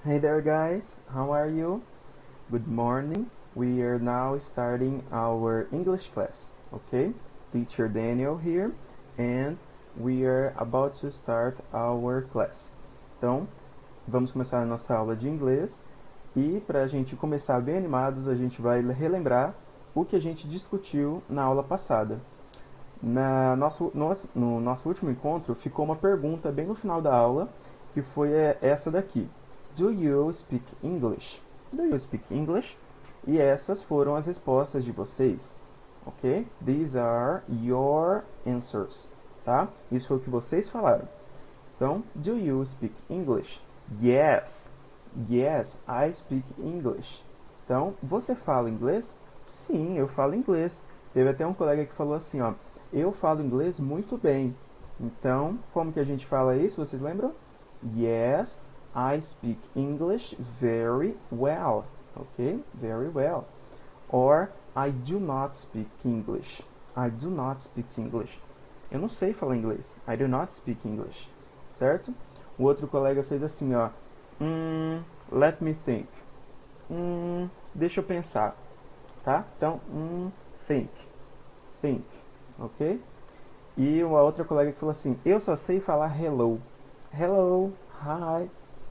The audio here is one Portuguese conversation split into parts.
Hey there guys, how are you? Good morning. We are now starting our English class, okay? Teacher Daniel here and we are about to start our class. Então, vamos começar a nossa aula de inglês e para a gente começar bem animados, a gente vai relembrar o que a gente discutiu na aula passada. No nosso último encontro, ficou uma pergunta bem no final da aula, que foi essa daqui. Do you speak English? Do you speak English? E essas foram as respostas de vocês, ok? These are your answers, tá? Isso foi o que vocês falaram. Então, do you speak English? Yes. Yes, I speak English. Então, você fala inglês? Sim, eu falo inglês. Teve até um colega que falou assim, ó, eu falo inglês muito bem. Então, como que a gente fala isso? Vocês lembram? Yes, I speak English very well. Ok? Very well. Or, I do not speak English. I do not speak English. Eu não sei falar inglês. I do not speak English. Certo? O outro colega fez assim, ó. Let me think. Deixa eu pensar. Tá? Então, think. Think. Ok? E uma outra colega que falou assim, eu só sei falar hello. Hello, hi.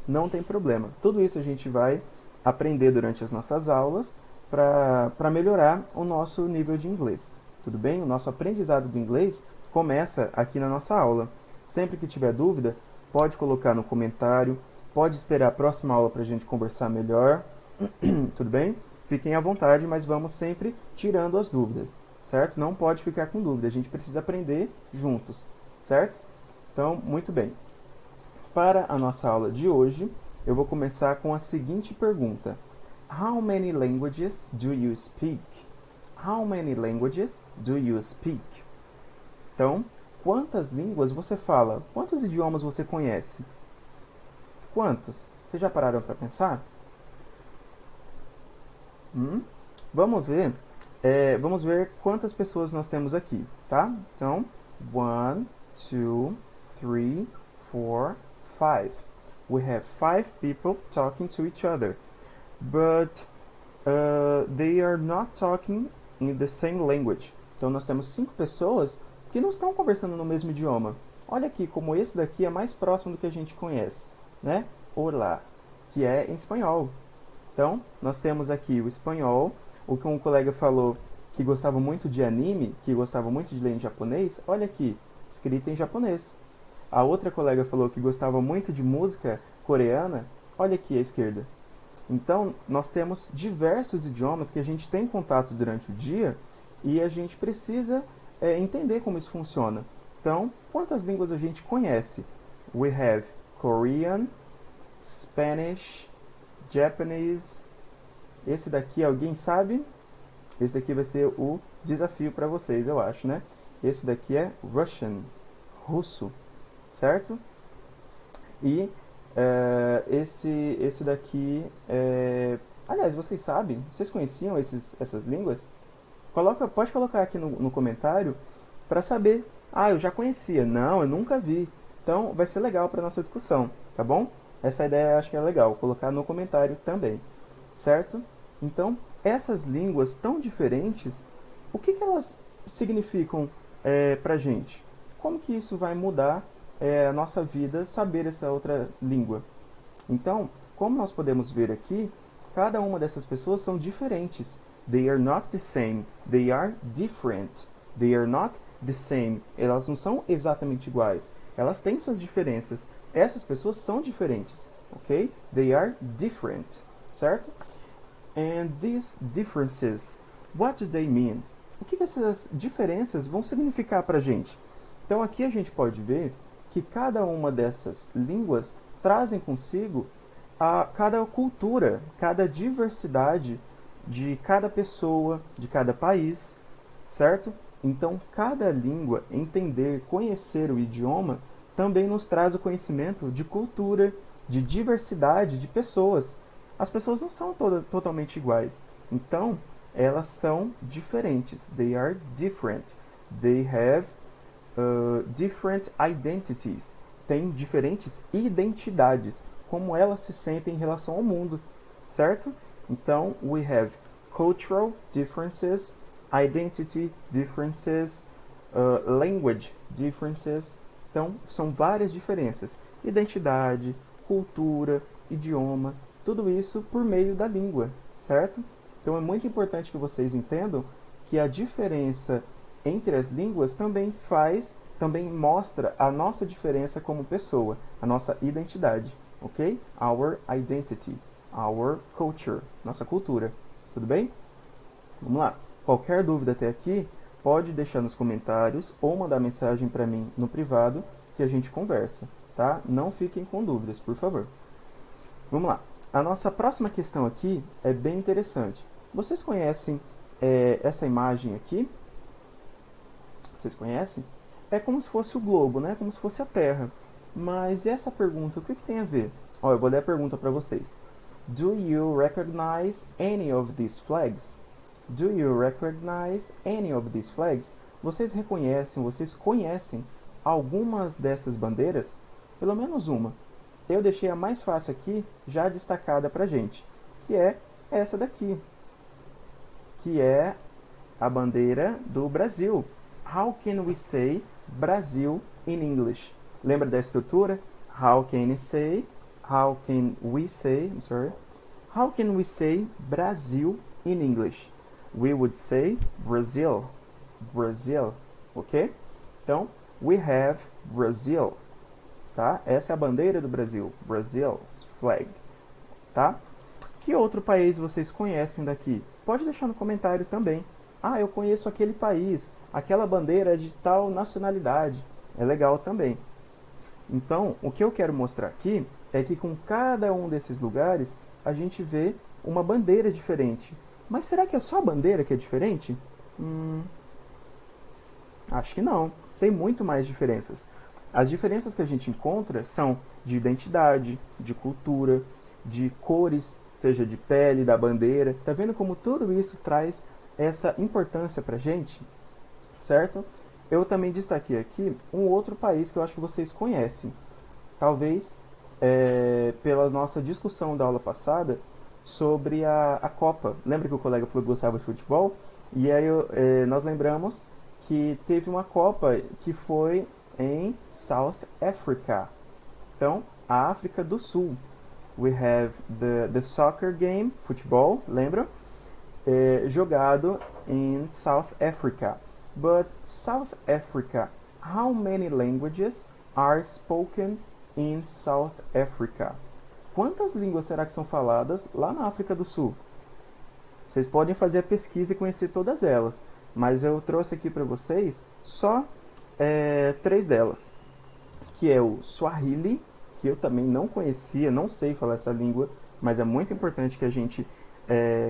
Não tem problema. Tudo isso a gente vai aprender durante as nossas aulas para melhorar o nosso nível de inglês. Tudo bem? O nosso aprendizado do inglês começa aqui na nossa aula. Sempre que tiver dúvida, pode colocar no comentário, pode esperar a próxima aula para a gente conversar melhor. Tudo bem? Fiquem à vontade, mas vamos sempre tirando as dúvidas, certo? Não pode ficar com dúvida, a gente precisa aprender juntos, certo? Então, muito bem. Para a nossa aula de hoje, eu vou começar com a seguinte pergunta. How many languages do you speak? How many languages do you speak? Então, quantas línguas você fala? Quantos idiomas você conhece? Quantos? Vocês já pararam para pensar? Vamos ver quantas pessoas nós temos aqui, tá? Então, 1, 2, 3, 4, 5. We have 5 people talking to each other, but they are not talking in the same language. Então, nós temos 5 pessoas que não estão conversando no mesmo idioma. Olha aqui como esse daqui é mais próximo do que a gente conhece, né? Olá, que é em espanhol. Então, nós temos aqui o espanhol, o que um colega falou que gostava muito de anime, que gostava muito de ler em japonês, olha aqui, escrito em japonês. A outra colega falou que gostava muito de música coreana, olha aqui à esquerda. Então, nós temos diversos idiomas que a gente tem contato durante o dia e a gente precisa entender como isso funciona. Então, quantas línguas a gente conhece? We have Korean, Spanish, Japanese. Esse daqui, alguém sabe? Esse daqui vai ser o desafio para vocês, eu acho, né? Esse daqui é Russian, russo, certo? E esse daqui aliás, vocês sabem? Vocês conheciam essas línguas? Pode colocar aqui no comentário para saber. Ah, eu já conhecia. Não, eu nunca vi. Então, vai ser legal para nossa discussão, tá bom? Essa ideia eu acho que é legal, colocar no comentário também, certo? Então, essas línguas tão diferentes, o que elas significam pra gente? Como que isso vai mudar a nossa vida, saber essa outra língua? Então, como nós podemos ver aqui, cada uma dessas pessoas são diferentes. They are not the same, they are different. They are not the same. Elas não são exatamente iguais. Elas têm suas diferenças. Essas pessoas são diferentes, ok? They are different, certo? And these differences, what do they mean? O que essas diferenças vão significar para a gente? Então aqui a gente pode ver que cada uma dessas línguas trazem consigo cada cultura, cada diversidade de cada pessoa, de cada país, certo? Então, cada língua, entender, conhecer o idioma, também nos traz o conhecimento de cultura, de diversidade de pessoas. As pessoas não são totalmente iguais. Então, elas são diferentes. They are different. They have different identities. Têm diferentes identidades. como elas se sentem em relação ao mundo, certo? Então, we have cultural differences, identity differences, language differences. Então, são várias diferenças. Identidade, cultura, idioma, tudo isso por meio da língua, certo? Então, é muito importante que vocês entendam que a diferença entre as línguas também mostra a nossa diferença como pessoa, a nossa identidade, ok? Our identity, our culture, nossa cultura, tudo bem? Vamos lá. Qualquer dúvida até aqui, pode deixar nos comentários ou mandar mensagem para mim no privado que a gente conversa, tá? Não fiquem com dúvidas, por favor. Vamos lá. A nossa próxima questão aqui é bem interessante. Vocês conhecem essa imagem aqui? Vocês conhecem? É como se fosse o globo, né? Como se fosse a Terra. Mas essa pergunta, o que tem a ver? Ó, eu vou ler a pergunta para vocês. Do you recognize any of these flags? Do you recognize any of these flags? Vocês conhecem algumas dessas bandeiras? Pelo menos uma. Eu deixei a mais fácil aqui, já destacada pra gente, que é essa daqui, que é a bandeira do Brasil. How can we say Brasil in English? Lembra da estrutura? How can we say Brasil in English? We would say Brazil, ok? Então, we have Brazil, tá? Essa é a bandeira do Brasil, Brazil's flag, tá? Que outro país vocês conhecem daqui? Pode deixar no comentário também. Ah, eu conheço aquele país, aquela bandeira é de tal nacionalidade. É legal também. Então, o que eu quero mostrar aqui é que com cada um desses lugares a gente vê uma bandeira diferente. Mas será que é só a bandeira que é diferente? Acho que não. Tem muito mais diferenças. As diferenças que a gente encontra são de identidade, de cultura, de cores, seja de pele, da bandeira. Tá vendo como tudo isso traz essa importância pra gente? Certo? Eu também destaquei aqui um outro país que eu acho que vocês conhecem. Talvez pela nossa discussão da aula passada sobre a Copa. Lembra que o colega falou que gostava de futebol? E aí nós lembramos que teve uma Copa que foi em South Africa. Então, a África do Sul. We have the soccer game, futebol, lembra? Jogado em South Africa. But South Africa, how many languages are spoken in South Africa? Quantas línguas será que são faladas lá na África do Sul? Vocês podem fazer a pesquisa e conhecer todas elas, mas eu trouxe aqui para vocês só 3 delas, que é o Swahili, que eu também não conhecia, não sei falar essa língua, mas é muito importante que a gente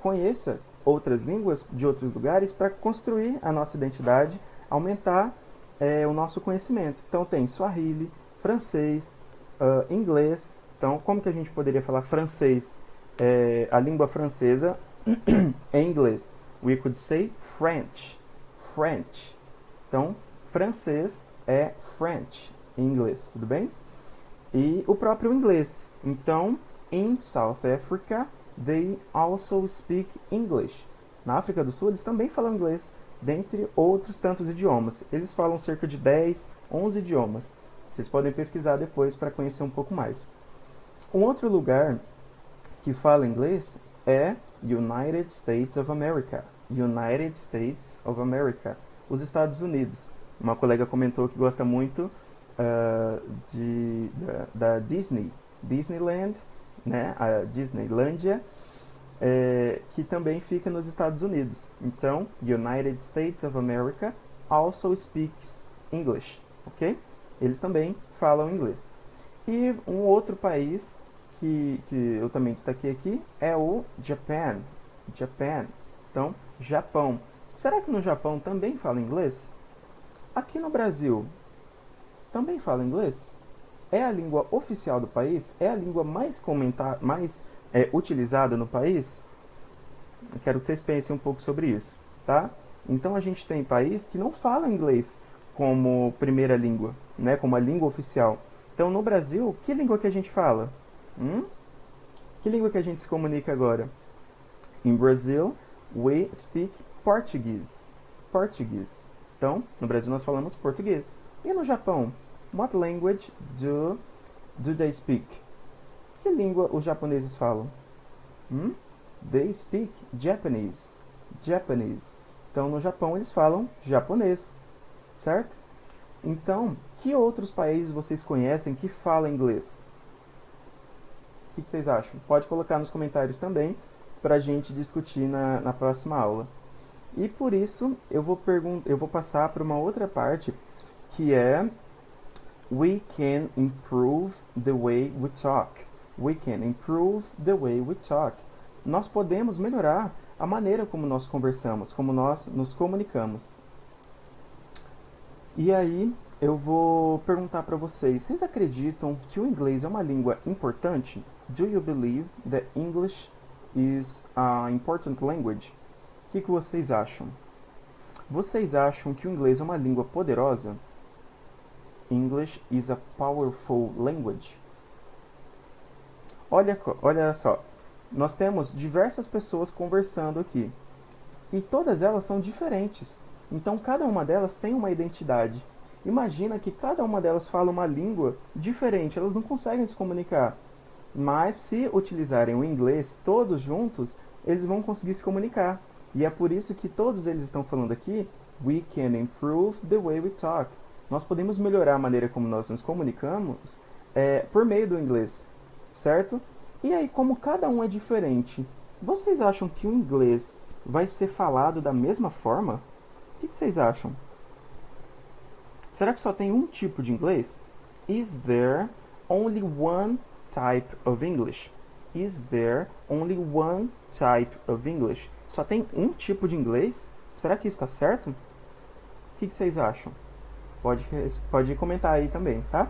conheça outras línguas de outros lugares para construir a nossa identidade, aumentar o nosso conhecimento. Então tem Swahili, francês, inglês. Então, como que a gente poderia falar francês? A língua francesa em inglês. We could say French. French. Então, francês é French em inglês, tudo bem? E o próprio inglês. Então, in South Africa, they also speak English. Na África do Sul, eles também falam inglês, dentre outros tantos idiomas. Eles falam cerca de 10, 11 idiomas. Vocês podem pesquisar depois para conhecer um pouco mais. Um outro lugar que fala inglês é United States of America. United States of America. Os Estados Unidos. Uma colega comentou que gosta muito da Disney. Disneyland, né? A Disneylândia, que também fica nos Estados Unidos. Então, United States of America also speaks English, ok? Eles também falam inglês. E um outro país que eu também destaquei aqui é o Japan. Japan. Então, Japão. Será que no Japão também fala inglês? Aqui no Brasil, também fala inglês? É a língua oficial do país? É a língua mais utilizada no país? Eu quero que vocês pensem um pouco sobre isso, tá? Então, a gente tem país que não fala inglês como primeira língua, né? Como a língua oficial. Então, no Brasil, que língua que a gente fala? Hum? Que língua que a gente se comunica agora? In Brazil, we speak Portuguese. Portuguese. Então, no Brasil nós falamos português. E no Japão? What language do they speak? Que língua os japoneses falam? They speak Japanese. Japanese. Então, no Japão eles falam japonês, certo? Então, que outros países vocês conhecem que falam inglês? O que vocês acham? Pode colocar nos comentários também para a gente discutir na próxima aula. E por isso eu vou passar para uma outra parte que é We can improve the way we talk. We can improve the way we talk. Nós podemos melhorar a maneira como nós conversamos, como nós nos comunicamos. E aí eu vou perguntar para vocês, vocês acreditam que o inglês é uma língua importante? Do you believe that English is an important language? O que vocês acham? Vocês acham que o inglês é uma língua poderosa? English is a powerful language. Olha só, nós temos diversas pessoas conversando aqui. E todas elas são diferentes. Então, cada uma delas tem uma identidade. Imagina que cada uma delas fala uma língua diferente. Elas não conseguem se comunicar. Mas, se utilizarem o inglês todos juntos, eles vão conseguir se comunicar. E é por isso que todos eles estão falando aqui, we can improve the way we talk. Nós podemos melhorar a maneira como nós nos comunicamos por meio do inglês, certo? E aí, como cada um é diferente, vocês acham que o inglês vai ser falado da mesma forma? O que vocês acham? Será que só tem um tipo de inglês? Is there only one type of English? Is there only one type of English? Só tem um tipo de inglês? Será que isso está certo? O que vocês acham? Pode comentar aí também, tá?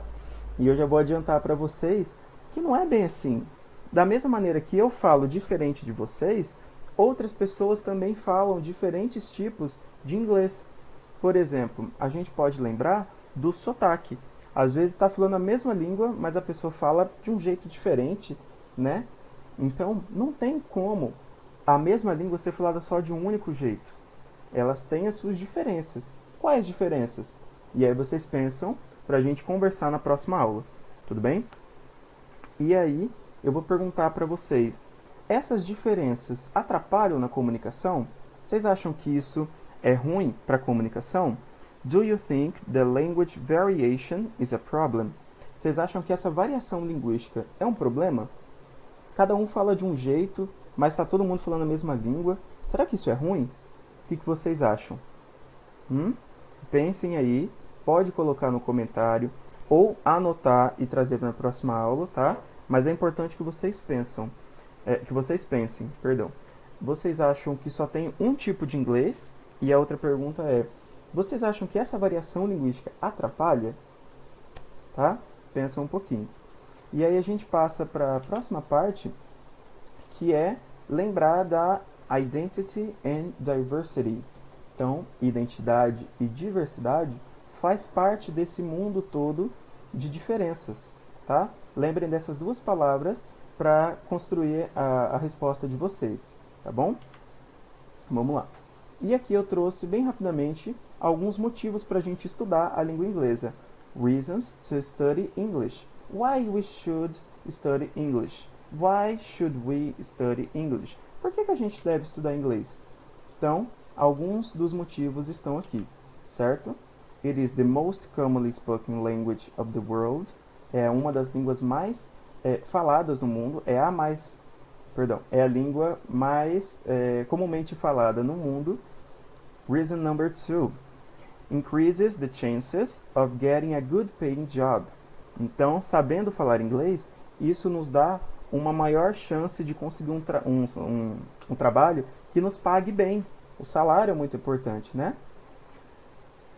E eu já vou adiantar para vocês que não é bem assim. Da mesma maneira que eu falo diferente de vocês, outras pessoas também falam diferentes tipos de inglês. Por exemplo, a gente pode lembrar do sotaque. Às vezes está falando a mesma língua, mas a pessoa fala de um jeito diferente, né? Então, não tem como a mesma língua ser falada só de um único jeito. Elas têm as suas diferenças. Quais diferenças? E aí vocês pensam para a gente conversar na próxima aula, tudo bem? E aí eu vou perguntar para vocês, essas diferenças atrapalham na comunicação? Vocês acham que isso é ruim para a comunicação? Do you think the language variation is a problem? Vocês acham que essa variação linguística é um problema? Cada um fala de um jeito, mas está todo mundo falando a mesma língua. Será que isso é ruim? O que vocês acham? Pensem aí, pode colocar no comentário ou anotar e trazer para a próxima aula, tá? Mas é importante que vocês pensem. Vocês acham que só tem um tipo de inglês? E a outra pergunta é, vocês acham que essa variação linguística atrapalha? Tá? Pensa um pouquinho. E aí a gente passa para a próxima parte, que é lembrar da Identity and Diversity. Então, identidade e diversidade faz parte desse mundo todo de diferenças, tá? Lembrem dessas duas palavras para construir a resposta de vocês, tá bom? Vamos lá. E aqui eu trouxe bem rapidamente alguns motivos para a gente estudar a língua inglesa. Reasons to study English. Why we should study English? Why should we study English? Por que a gente deve estudar inglês? Então, alguns dos motivos estão aqui, certo? It is the most commonly spoken language of the world. É uma das línguas mais faladas no mundo. É a língua mais comumente falada no mundo. Reason number 2. Increases the chances of getting a good paying job. Então, sabendo falar inglês, isso nos dá uma maior chance de conseguir um trabalho que nos pague bem. O salário é muito importante, né?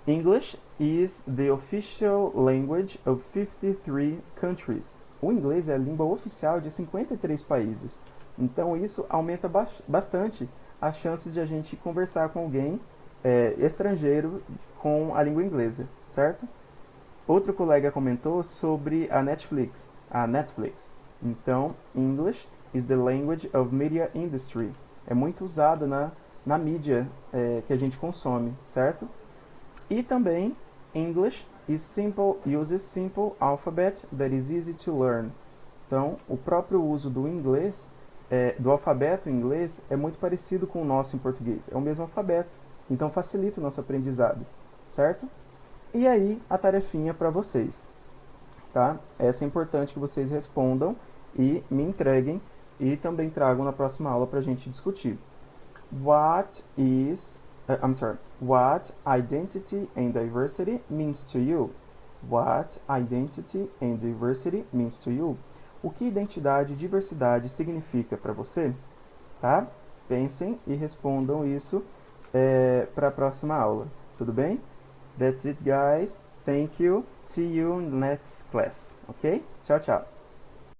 English is the official language of 53 countries. O inglês é a língua oficial de 53 países. Então, isso aumenta bastante as chances de a gente conversar com alguém estrangeiro com a língua inglesa, certo? Outro colega comentou sobre a Netflix. Então, English is the language of media industry. É muito usado na mídia que a gente consome, certo? E também, English uses simple alphabet that is easy to learn. Então, o próprio uso do inglês, do alfabeto em inglês, é muito parecido com o nosso em português. É o mesmo alfabeto. Então, facilita o nosso aprendizado, certo? E aí, a tarefinha para vocês, tá? Essa é importante que vocês respondam e me entreguem e também tragam na próxima aula para a gente discutir. What identity and diversity means to you? What identity and diversity means to you? O que identidade e diversidade significa para você? Tá? Pensem e respondam isso para a próxima aula. Tudo bem? That's it, guys. Thank you. See you next class. Ok? Tchau, tchau.